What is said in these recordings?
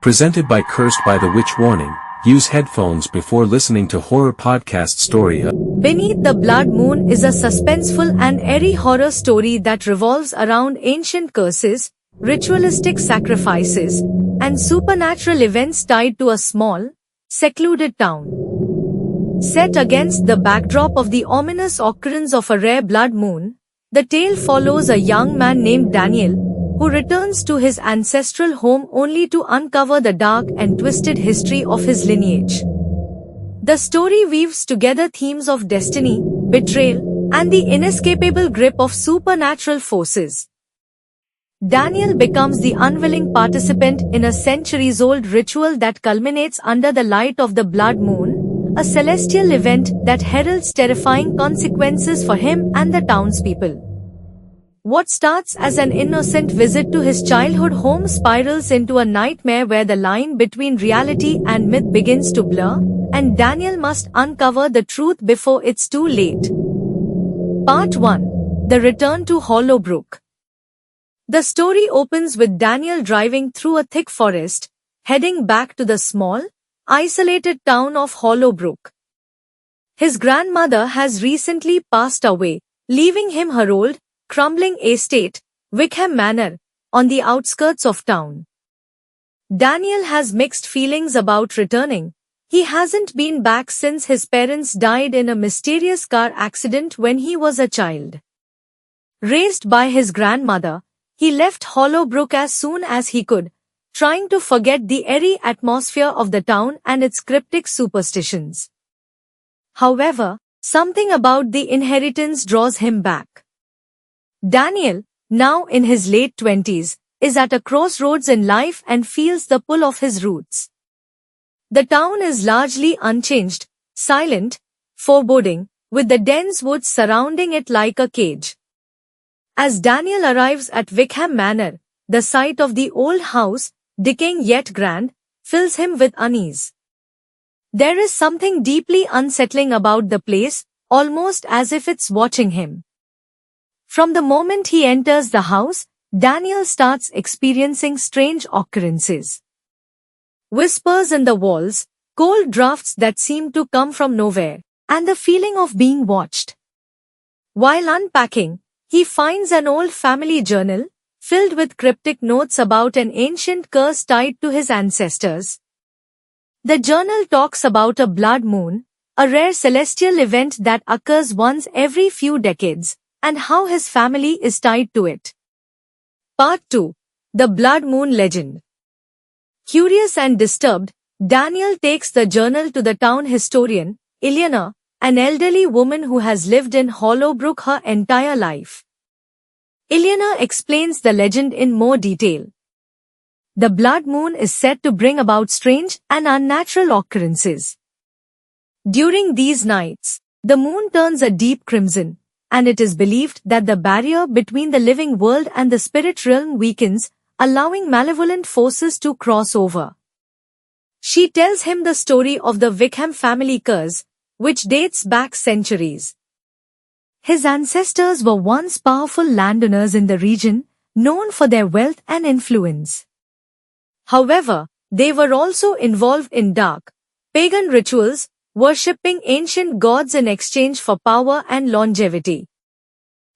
Presented by Cursed by the Witch. Warning: use headphones before listening to horror podcast story. Beneath the Blood Moon is a suspenseful and airy horror story that revolves around ancient curses, ritualistic sacrifices, and supernatural events tied to a small, secluded town. Set against the backdrop of the ominous occurrence of a rare blood moon, the tale follows a young man named Daniel, who returns to his ancestral home only to uncover the dark and twisted history of his lineage. The story weaves together themes of destiny, betrayal, and the inescapable grip of supernatural forces. Daniel becomes the unwilling participant in a centuries-old ritual that culminates under the light of the blood moon, a celestial event that heralds terrifying consequences for him and the townspeople. What starts as an innocent visit to his childhood home spirals into a nightmare where the line between reality and myth begins to blur, and Daniel must uncover the truth before it's too late. Part 1. The Return to Hollowbrook. The story opens with Daniel driving through a thick forest, heading back to the small, isolated town of Hollowbrook. His grandmother has recently passed away, leaving him her old, crumbling estate, Wickham Manor, on the outskirts of town. Daniel has mixed feelings about returning. He hasn't been back since his parents died in a mysterious car accident when he was a child. Raised by his grandmother, he left Hollowbrook as soon as he could, trying to forget the airy atmosphere of the town and its cryptic superstitions. However, something about the inheritance draws him back. Daniel, now in his late 20s, is at a crossroads in life and feels the pull of his roots. The town is largely unchanged, silent, foreboding, with the dense woods surrounding it like a cage. As Daniel arrives at Wickham Manor, the sight of the old house, decaying yet grand, fills him with unease. There is something deeply unsettling about the place, almost as if it's watching him. From the moment he enters the house, Daniel starts experiencing strange occurrences. Whispers in the walls, cold drafts that seem to come from nowhere, and the feeling of being watched. While unpacking, he finds an old family journal, filled with cryptic notes about an ancient curse tied to his ancestors. The journal talks about a blood moon, a rare celestial event that occurs once every few decades, and how his family is tied to it. Part 2. The Blood Moon Legend. Curious and disturbed, Daniel takes the journal to the town historian, Eleanor, an elderly woman who has lived in Hollowbrook her entire life. Eleanor explains the legend in more detail. The blood moon is said to bring about strange and unnatural occurrences. During these nights, the moon turns a deep crimson, and it is believed that the barrier between the living world and the spirit realm weakens, allowing malevolent forces to cross over. She tells him the story of the Wickham family curse, which dates back centuries. His ancestors were once powerful landowners in the region, known for their wealth and influence. However, they were also involved in dark, pagan rituals, worshipping ancient gods in exchange for power and longevity.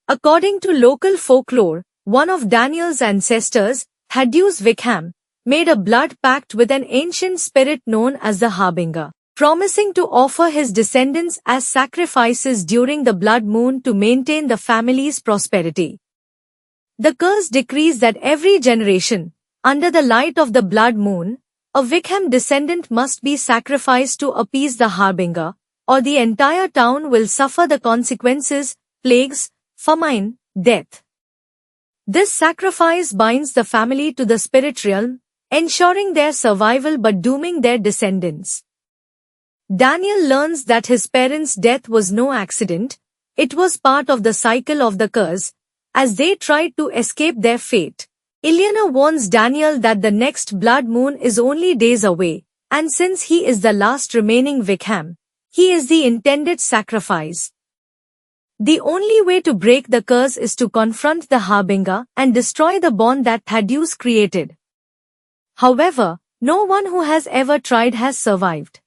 According to local folklore, one of Daniel's ancestors, Thaddeus Wickham, made a blood pact with an ancient spirit known as the Harbinger, promising to offer his descendants as sacrifices during the blood moon to maintain the family's prosperity. The curse decrees that every generation, under the light of the blood moon, a Wickham descendant must be sacrificed to appease the Harbinger, or the entire town will suffer the consequences, plagues, famine, death. This sacrifice binds the family to the spirit realm, ensuring their survival but dooming their descendants. Daniel learns that his parents' death was no accident, it was part of the cycle of the curse, as they tried to escape their fate. Eleanor warns Daniel that the next blood moon is only days away, and since he is the last remaining Wickham, he is the intended sacrifice. The only way to break the curse is to confront the Harbinger and destroy the bond that Thaddeus created. However, No one who has ever tried has survived.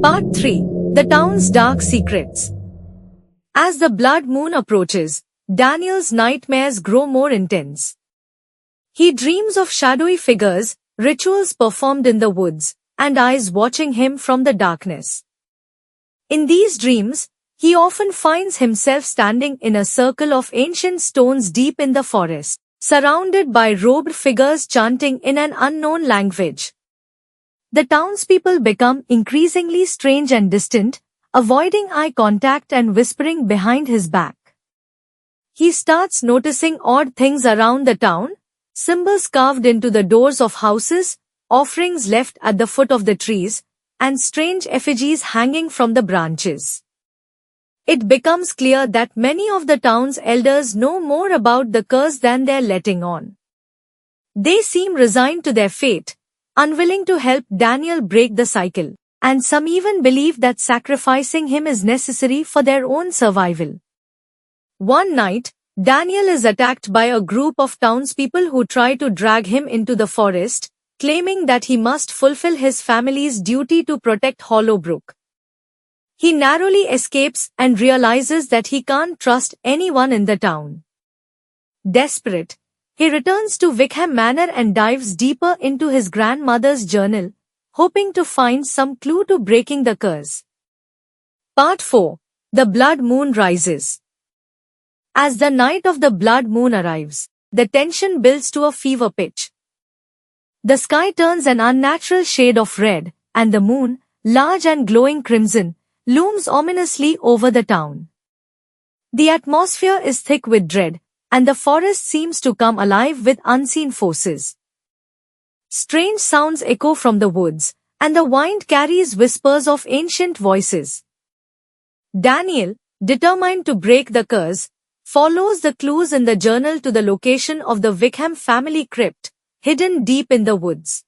Part 3. The Town's Dark Secrets. As the blood moon approaches, Daniel's nightmares grow more intense. He dreams of shadowy figures, rituals performed in the woods, and eyes watching him from the darkness. In these dreams, he often finds himself standing in a circle of ancient stones deep in the forest, surrounded by robed figures chanting in an unknown language. The townspeople become increasingly strange and distant, avoiding eye contact and whispering behind his back. He starts noticing odd things around the town, symbols carved into the doors of houses, offerings left at the foot of the trees, and strange effigies hanging from the branches. It becomes clear that many of the town's elders know more about the curse than they're letting on. They seem resigned to their fate, unwilling to help Daniel break the cycle, and some even believe that sacrificing him is necessary for their own survival. One night, Daniel is attacked by a group of townspeople who try to drag him into the forest, claiming that he must fulfill his family's duty to protect Hollowbrook. He narrowly escapes and realizes that he can't trust anyone in the town. Desperate, he returns to Wickham Manor and dives deeper into his grandmother's journal, hoping to find some clue to breaking the curse. Part 4. The Blood Moon Rises. As the night of the blood moon arrives, the tension builds to a fever pitch. The sky turns an unnatural shade of red, and the moon, large and glowing crimson, looms ominously over the town. The atmosphere is thick with dread, and the forest seems to come alive with unseen forces. Strange sounds echo from the woods, and the wind carries whispers of ancient voices. Daniel, determined to break the curse, follows the clues in the journal to the location of the Wickham family crypt, hidden deep in the woods.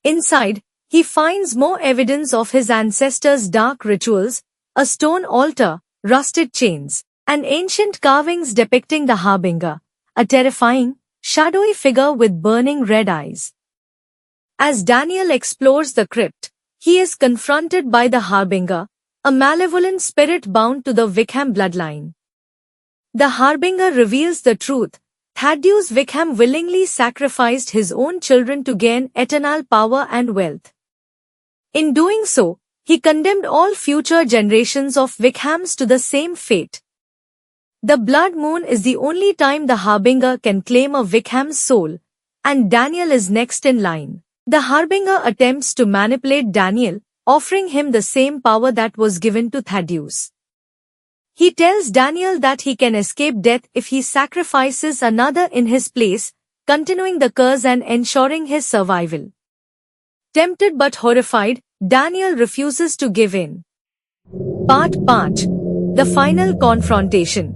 Inside, he finds more evidence of his ancestors' dark rituals, a stone altar, rusted chains, and ancient carvings depicting the Harbinger, a terrifying, shadowy figure with burning red eyes. As Daniel explores the crypt, he is confronted by the Harbinger, a malevolent spirit bound to the Wickham bloodline. The Harbinger reveals the truth. Thaddeus Wickham willingly sacrificed his own children to gain eternal power and wealth. In doing so, he condemned all future generations of Wickhams to the same fate. The blood moon is the only time the Harbinger can claim a Wickham's soul, and Daniel is next in line. The Harbinger attempts to manipulate Daniel, offering him the same power that was given to Thaddeus. He tells Daniel that he can escape death if he sacrifices another in his place, continuing the curse and ensuring his survival. Tempted but horrified, Daniel refuses to give in. Part 5. The Final Confrontation.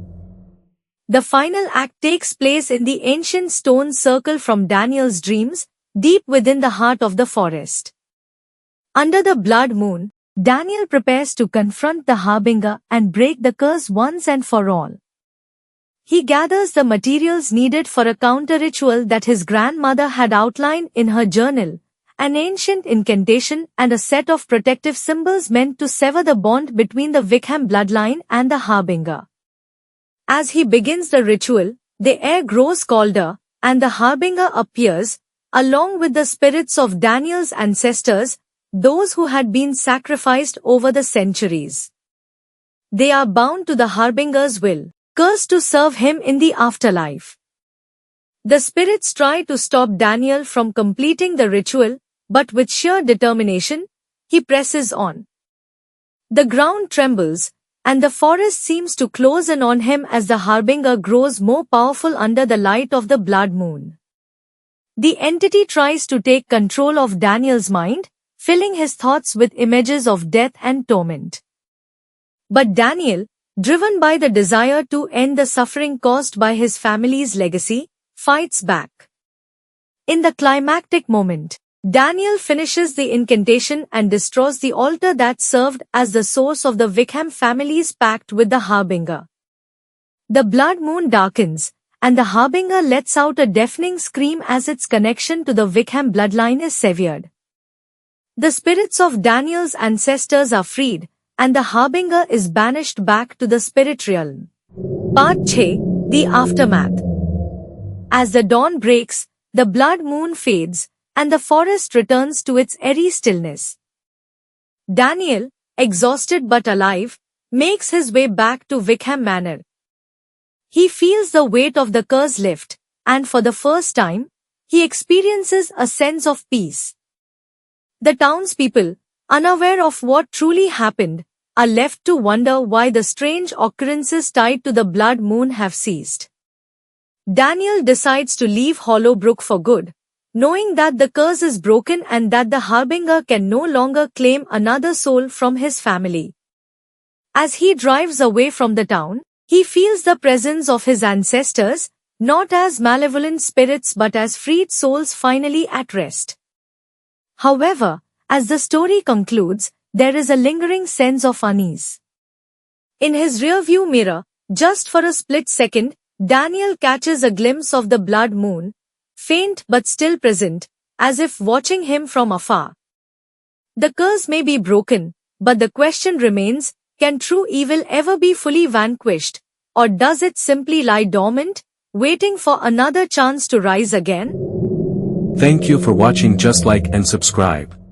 The final act takes place in the ancient stone circle from Daniel's dreams, deep within the heart of the forest. Under the blood moon, Daniel prepares to confront the Harbinger and break the curse once and for all. He gathers the materials needed for a counter-ritual that his grandmother had outlined in her journal, an ancient incantation and a set of protective symbols meant to sever the bond between the Wickham bloodline and the Harbinger. As he begins the ritual, the air grows colder, and the Harbinger appears, along with the spirits of Daniel's ancestors, those who had been sacrificed over the centuries. They are bound to the Harbinger's will, cursed to serve him in the afterlife. The spirits try to stop Daniel from completing the ritual, but with sheer determination, he presses on. The ground trembles, and the forest seems to close in on him as the Harbinger grows more powerful under the light of the blood moon. The entity tries to take control of Daniel's mind, filling his thoughts with images of death and torment. But Daniel, driven by the desire to end the suffering caused by his family's legacy, fights back. In the climactic moment, Daniel finishes the incantation and destroys the altar that served as the source of the Wickham family's pact with the Harbinger. The blood moon darkens, and the Harbinger lets out a deafening scream as its connection to the Wickham bloodline is severed. The spirits of Daniel's ancestors are freed, and the Harbinger is banished back to the spirit realm. Part 6. The Aftermath. As the dawn breaks, the blood moon fades, and the forest returns to its eerie stillness. Daniel, exhausted but alive, makes his way back to Wickham Manor. He feels the weight of the curse lift, and for the first time, he experiences a sense of peace. The townspeople, unaware of what truly happened, are left to wonder why the strange occurrences tied to the blood moon have ceased. Daniel decides to leave Hollowbrook for good, knowing that the curse is broken and that the Harbinger can no longer claim another soul from his family. As he drives away from the town, he feels the presence of his ancestors, not as malevolent spirits but as freed souls finally at rest. However, as the story concludes, there is a lingering sense of unease. In his rearview mirror, just for a split second, Daniel catches a glimpse of the blood moon, faint but still present, as if watching him from afar. The curse may be broken, but the question remains, can true evil ever be fully vanquished, or does it simply lie dormant, waiting for another chance to rise again? Thank you for watching. Just like and subscribe.